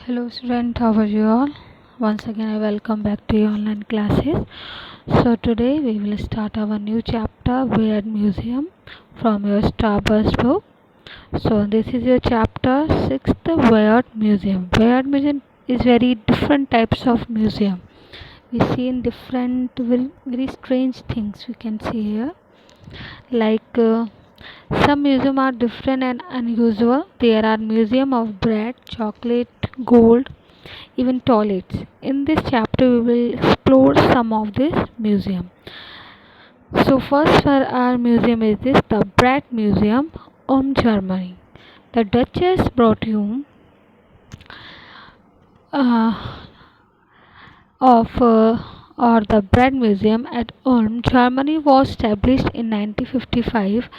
Hello student, how are you all? Once again I welcome back to your online classes. So today we will start our new chapter Weird Museum from your Starburst book. So this is your chapter 6th Weird Museum. Weird Museum is very different types of museum. We see in different very strange things we can see here. Like some museum are different and unusual. There are museum of bread, chocolate, gold, even toilets. In this chapter, we will explore some of this museum. So first for our museum is this the Bread Museum in Germany. The Duchess Brottium uh, of or the Bread Museum at Ulm, Germany was established in 1955.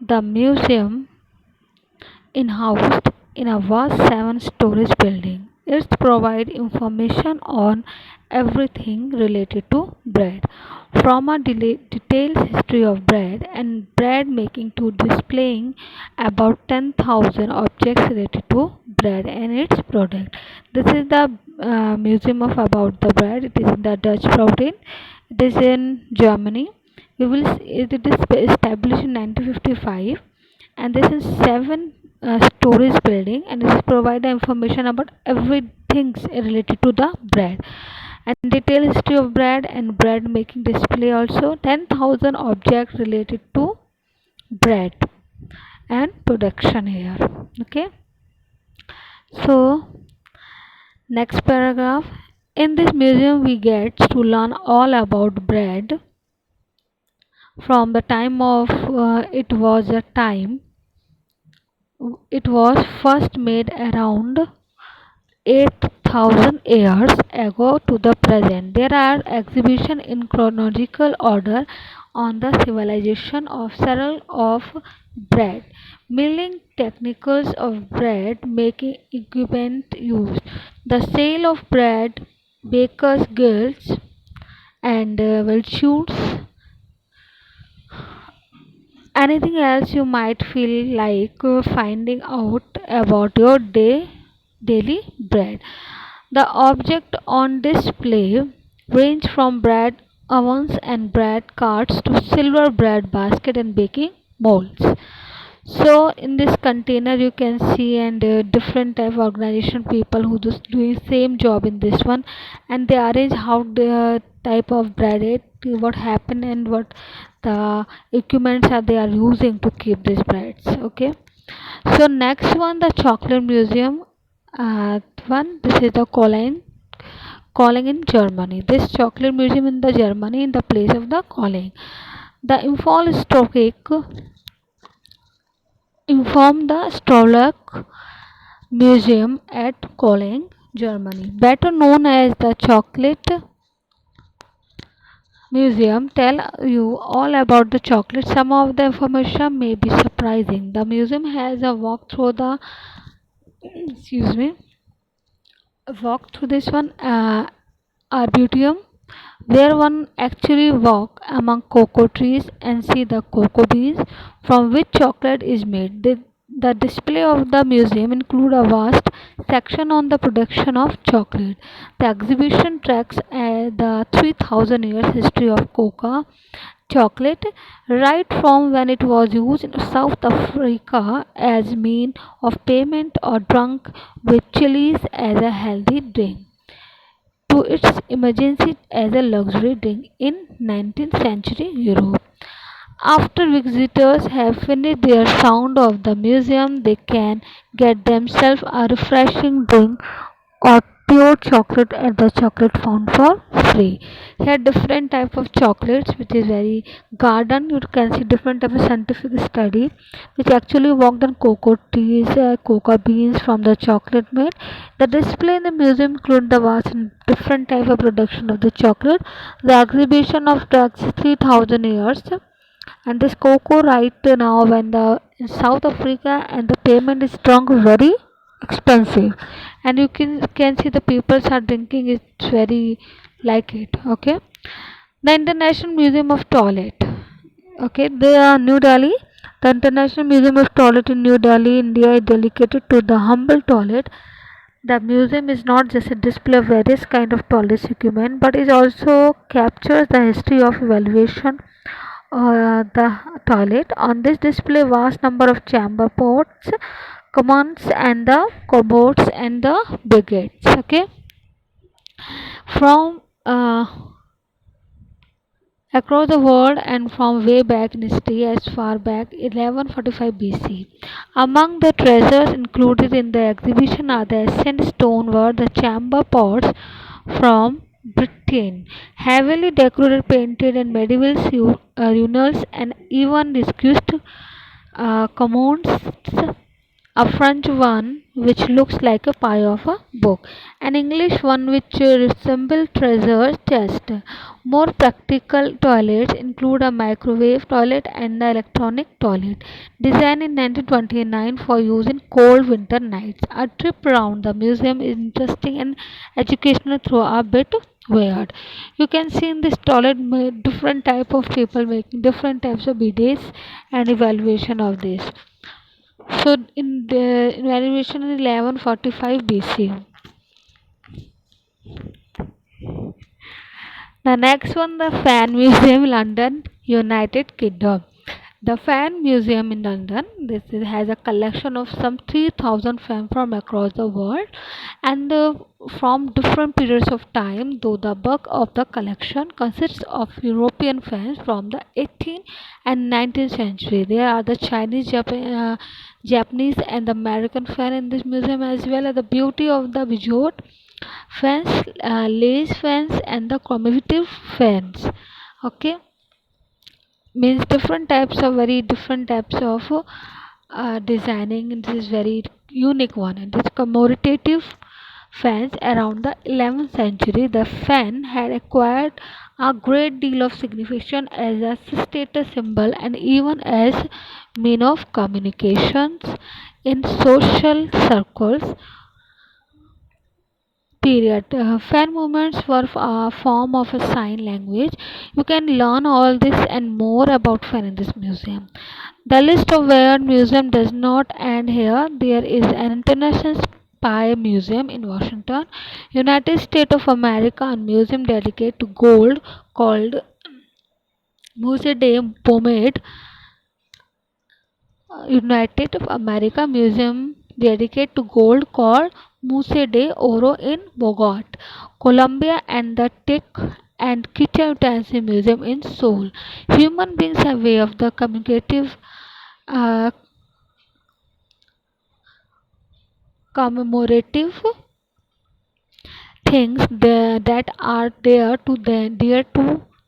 The museum in-housed in a vast 7-story building. It provides information on everything related to bread, from a detailed history of bread and bread making to displaying about 10,000 objects related to bread and its product. This is the museum of about the bread. It is in the Dutch province. It is in Germany. It is established in 1955 and this is 7 stories building and this provide the information about everything related to the bread and detailed history of bread and bread making display, also 10,000 objects related to bread and production here. Okay, so next paragraph, in this museum we get to learn all about bread from the time of it was first made around 8,000 years ago to the present. There are exhibitions in chronological order on the civilization of several of bread, milling techniques of bread making equipment used, the sale of bread, bakers' guilds, and virtues. Anything else you might feel like finding out about your daily bread. The object on display range from bread ovens and bread carts to silver bread basket and baking molds. So in this container you can see and different type of organization people who just doing same job in this one, and they arrange how the type of bread it what happen and what the equipments are they are using to keep these breads. Okay, so next one, the chocolate museum. This is the Colling in Germany. This chocolate museum in the Germany in the place of the Colling. The inform the Strolach Museum at Colling, Germany, better known as the Chocolate Museum, tell you all about the chocolate. Some of the information may be surprising. The museum has a walk through the excuse me walk through this one arboretum where one actually walk among cocoa trees and see the cocoa beans from which chocolate is made. The display of the museum include a vast section on the production of chocolate. The exhibition tracks the 3,000 years history of cocoa chocolate, right from when it was used in South Africa as mean of payment or drunk with chilies as a healthy drink to its emergency as a luxury drink in 19th century Europe. After visitors have finished their sound of the museum, they can get themselves a refreshing drink or pure chocolate at the chocolate fountain for free. Here different type of chocolates which is very garden. You can see different type of scientific study which actually worked on cocoa trees, cocoa beans from the chocolate made. The display in the museum include the vast and different type of production of the chocolate. The exhibition of drugs 3,000 years and this cocoa right now when the in South Africa and the payment is strong very expensive, and you can see the people are drinking it's very like it. Okay, the International Museum of Toilet. Okay, they are New Delhi. The International Museum of Toilet in New Delhi, India is dedicated to the humble toilet The museum is not just a display of various kind of toilet equipment, but it also captures the history of evaluation the toilet. On this display, vast number of chamber pots, commodes, and the cupboards and the brigades. Okay, from across the world and from way back in history as far back 1145 BC. Among the treasures included in the exhibition are the ancient stoneware, the chamber pots from Britain, heavily decorated, painted, and medieval urinals, and even discussed commodes, a French one which looks like a pie of a book, an English one which resembles treasure chest. More practical toilets include a microwave toilet and the electronic toilet, designed in 1929 for use in cold winter nights. A trip around the museum is interesting and educational through a bit weird. You can see in this toilet different type of people making different types of bidets and evaluation of this. So in the evaluation in 1145 BC. The next one, the Fan Museum, London, United Kingdom. The Fan Museum in London, has a collection of some 3000 fans from across the world and from different periods of time, though the bulk of the collection consists of European fans from the 18th and 19th century. There are the Chinese, Japanese and the American fan in this museum, as well as the beauty of the Bijot fans, lace fans and the commemorative fans. Okay, means different types of very different types of designing. This is very unique one, and this commemorative fans around the 11th century. The fan had acquired a great deal of significance as a status symbol and even as mean of communications in social circles period. Fan movements were a form of a sign language. You can learn all this and more about fan in this museum. The list of weird museum does not end here. There is an international spy museum in Washington, United States of America, and museum dedicated to gold called Musée de Pomade, United of America Museum dedicated to gold called Musée de Oro in Bogota, Colombia, and the Tech and Kitchen Utensil Museum in Seoul. Human beings have way of the uh, commemorative things that are dear to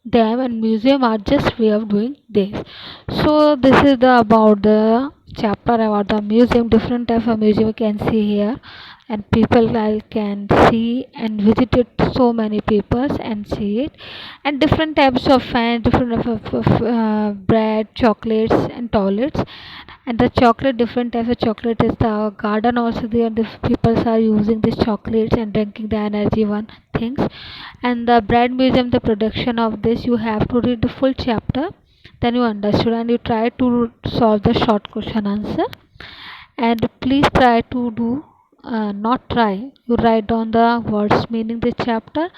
them, and museum are just way of doing this. So this is the about the chapter about the museum. Different type of museum you can see here, and people I can see and visit it. So many people and see it, and different types of fans, different type of bread, chocolates, and toilets. And the chocolate, different types of chocolate is the garden also there. The people are using these chocolates and drinking the energy one things. And the bread museum, the production of this, you have to read the full chapter, then you understood, and you try to solve the short question answer. And please try to do not try, you write down the words meaning this chapter,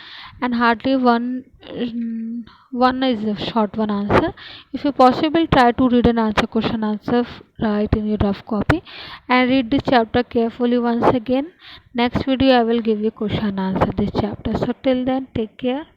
and hardly one is a short one answer. If you possible, try to read an answer question answer, write in your rough copy, and read this chapter carefully once again. Next video I will give you question answer this chapter. So till then, take care.